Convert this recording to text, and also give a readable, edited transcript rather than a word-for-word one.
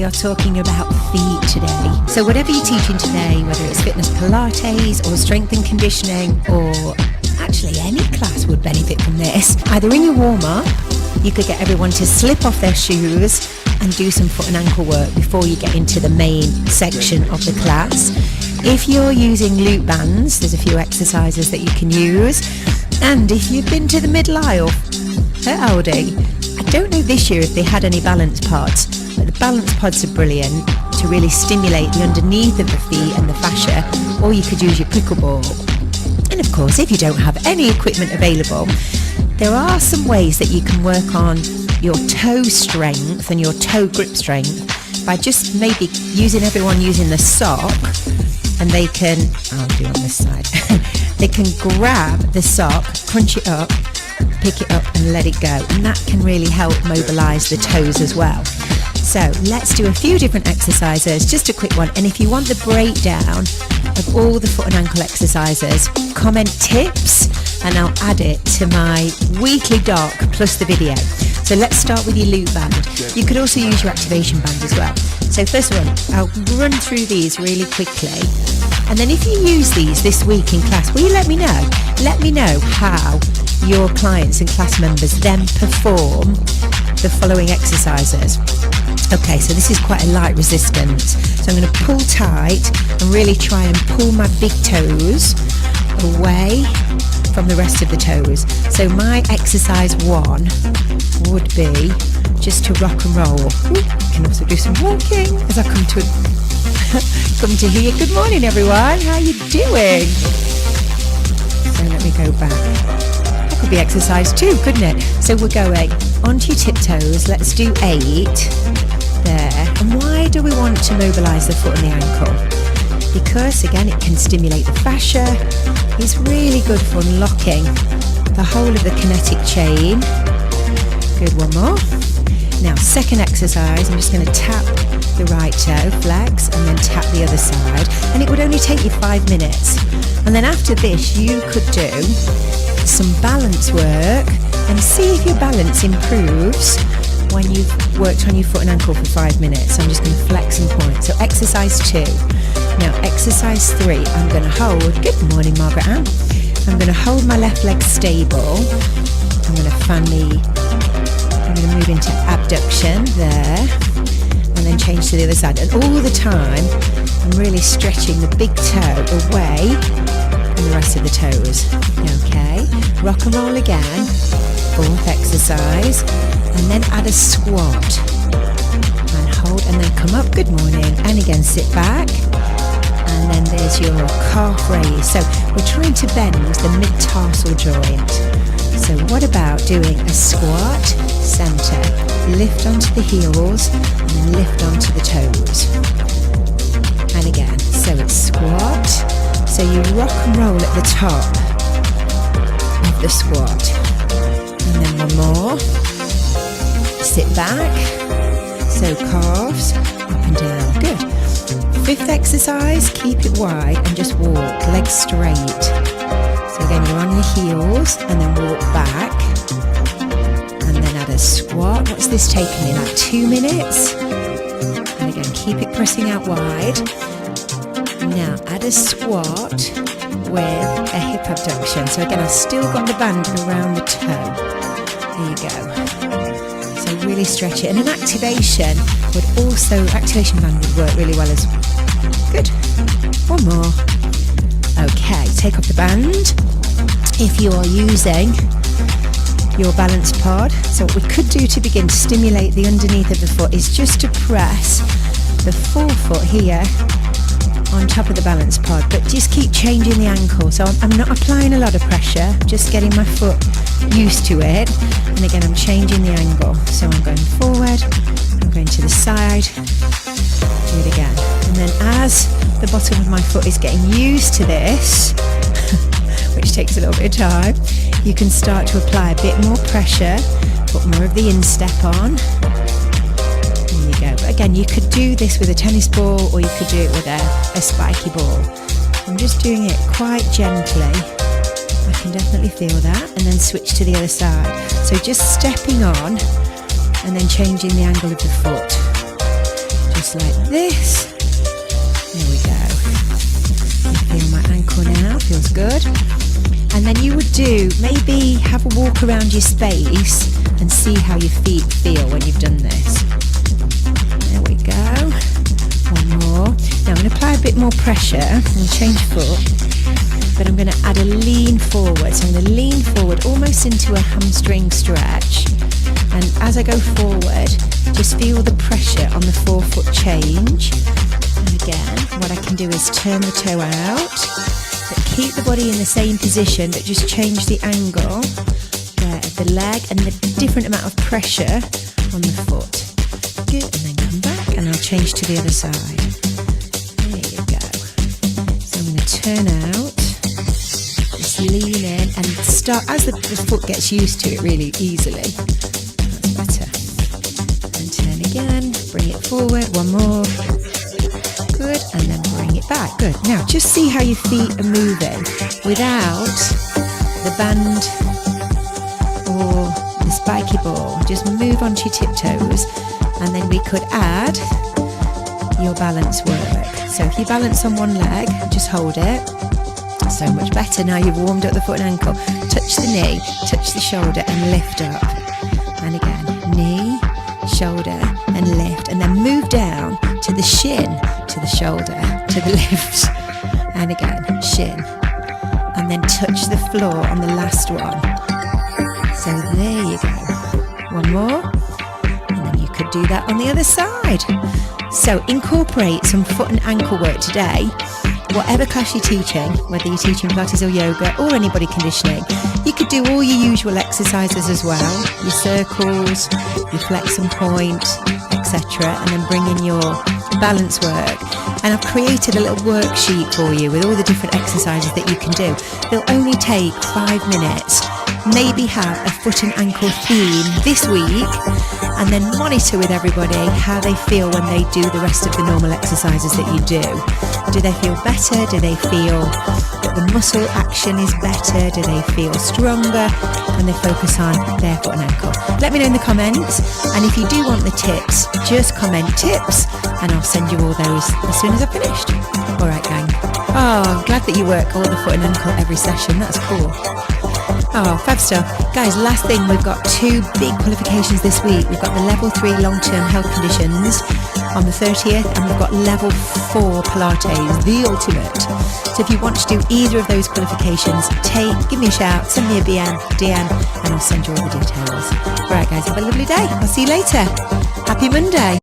we are talking about feet today. So whatever you're teaching today, whether it's fitness Pilates or strength and conditioning, or actually any class would benefit from this. Either in your warm-up, you could get everyone to slip off their shoes and do some foot and ankle work before you get into the main section of the class. If you're using loop bands, there's a few exercises that you can use. And if you've been to the middle aisle at Aldi, I don't know this year if they had any balance pods, but the balance pods are brilliant to really stimulate the underneath of the feet and the fascia, or you could use your pickleball. And of course, if you don't have any equipment available, there are some ways that you can work on your toe strength and your toe grip strength by just maybe everyone using the sock, and they can, I'll do it on this side, they can grab the sock, crunch it up, pick it up and let it go, and that can really help mobilize the toes as well. So let's do a few different exercises, just a quick one. And if you want the breakdown of all the foot and ankle exercises, comment tips and I'll add it to my weekly doc plus the video. So let's start with your loop band. You could also use your activation band as well. So first of all, I'll run through these really quickly. And then if you use these this week in class, will you let me know? Let me know how your clients and class members then perform the following exercises. Okay, so this is quite a light resistance. So I'm going to pull tight and really try and pull my big toes away from the rest of the toes. So my exercise 1 would be just to rock and roll. I can also do some walking as I come to hear. Good morning everyone, how are you doing? So let me go back. That could be exercise 2, couldn't it? So we're going onto your tiptoes. Let's do 8 there. And why do we want to mobilize the foot and the ankle? Because again, it can stimulate the fascia. It's really good for unlocking the whole of the kinetic chain. Good, one more. Now, second exercise, I'm just going to tap the right toe, flex, and then tap the other side. And it would only take you 5 minutes. And then after this, you could do some balance work and see if your balance improves when you've worked on your foot and ankle for 5 minutes. So I'm just going to flex and point. So exercise 2. Now exercise 3, I'm going to hold, good morning Margaret Ann, I'm going to hold my left leg stable, I'm going to move into abduction there, and then change to the other side. And all the time, I'm really stretching the big toe away from the rest of the toes. Okay, rock and roll again, 4th exercise, and then add a squat. And hold, and then come up, good morning, and again sit back. And then there's your calf raise. So we're trying to bend the mid-tarsal joint. So what about doing a squat, center, lift onto the heels, and then lift onto the toes. And again, so it's squat. So you rock and roll at the top of the squat. And then one more. Sit back. So calves, up and down. Good. 5th exercise, keep it wide and just walk, legs straight. So again, you're on your heels and then walk back. And then add a squat. What's this taking me? Like 2 minutes? And again, keep it pressing out wide. Now add a squat with a hip abduction. So again, I've still got the band around the toe. There you go. So really stretch it. And an activation band would work really well as well. Good. One more. Okay, take off the band. If you are using your balance pod, so what we could do to begin to stimulate the underneath of the foot is just to press the forefoot here on top of the balance pod, but just keep changing the ankle. So I'm not applying a lot of pressure, just getting my foot used to it. And again, I'm changing the angle. So I'm going forward, I'm going to the side, do it again. And then as the bottom of my foot is getting used to this, which takes a little bit of time, you can start to apply a bit more pressure, put more of the instep on. There you go. But again, you could do this with a tennis ball or you could do it with a spiky ball. I'm just doing it quite gently. I can definitely feel that. And then switch to the other side. So just stepping on and then changing the angle of the foot. just like this. There we go. I feel my ankle now, feels good. And then you would maybe have a walk around your space and see how your feet feel when you've done this. There we go. One more. Now I'm going to apply a bit more pressure. I'm going to change foot, but I'm going to add a lean forward. So I'm going to lean forward almost into a hamstring stretch. And as I go forward, just feel the pressure on the forefoot change. And again, what I can do is turn the toe out, but keep the body in the same position, but just change the angle of the leg and the different amount of pressure on the foot. Good, and then come back, and I'll change to the other side. There you go. So I'm going to turn out, just lean in, and start, as the foot gets used to it really easily. That's better. And turn again, bring it forward, one more. Good, and then bring it back. Good. Now, just see how your feet are moving without the band or the spiky ball. Just move onto your tiptoes, and then we could add your balance work. So if you balance on one leg, just hold it. So much better. Now you've warmed up the foot and ankle. Touch the knee, touch the shoulder, and lift up. And again, knee, shoulder, and lift. And then move down to the shin, to the shoulder, to the lift. And again, shin. And then touch the floor on the last one. So there you go. One more. And then you could do that on the other side. So incorporate some foot and ankle work today. Whatever class you're teaching, whether you're teaching Pilates or yoga or any body conditioning, you could do all your usual exercises as well, your circles, your flex and point, etc., and then bring in your balance work. And I've created a little worksheet for you with all the different exercises that you can do. They'll only take 5 minutes. Maybe have a foot and ankle theme this week, and then monitor with everybody how they feel when they do the rest of the normal exercises that you do. Do they feel better? Do they feel that the muscle action is better? Do they feel stronger? And they focus on their foot and ankle. Let me know in the comments, and if you do want the tips, just comment tips and I'll send you all those as soon as I've finished. Alright gang. Oh, I'm glad that you work all the foot and ankle every session. That's cool. Oh, fab stuff. Guys, last thing, we've got 2 big qualifications this week. We've got the level 3 long-term health conditions on the 30th, and we've got level 4 Pilates, the ultimate. So if you want to do either of those qualifications, give me a shout, send me a DM, and I'll send you all the details. All right, guys, have a lovely day. I'll see you later. Happy Monday.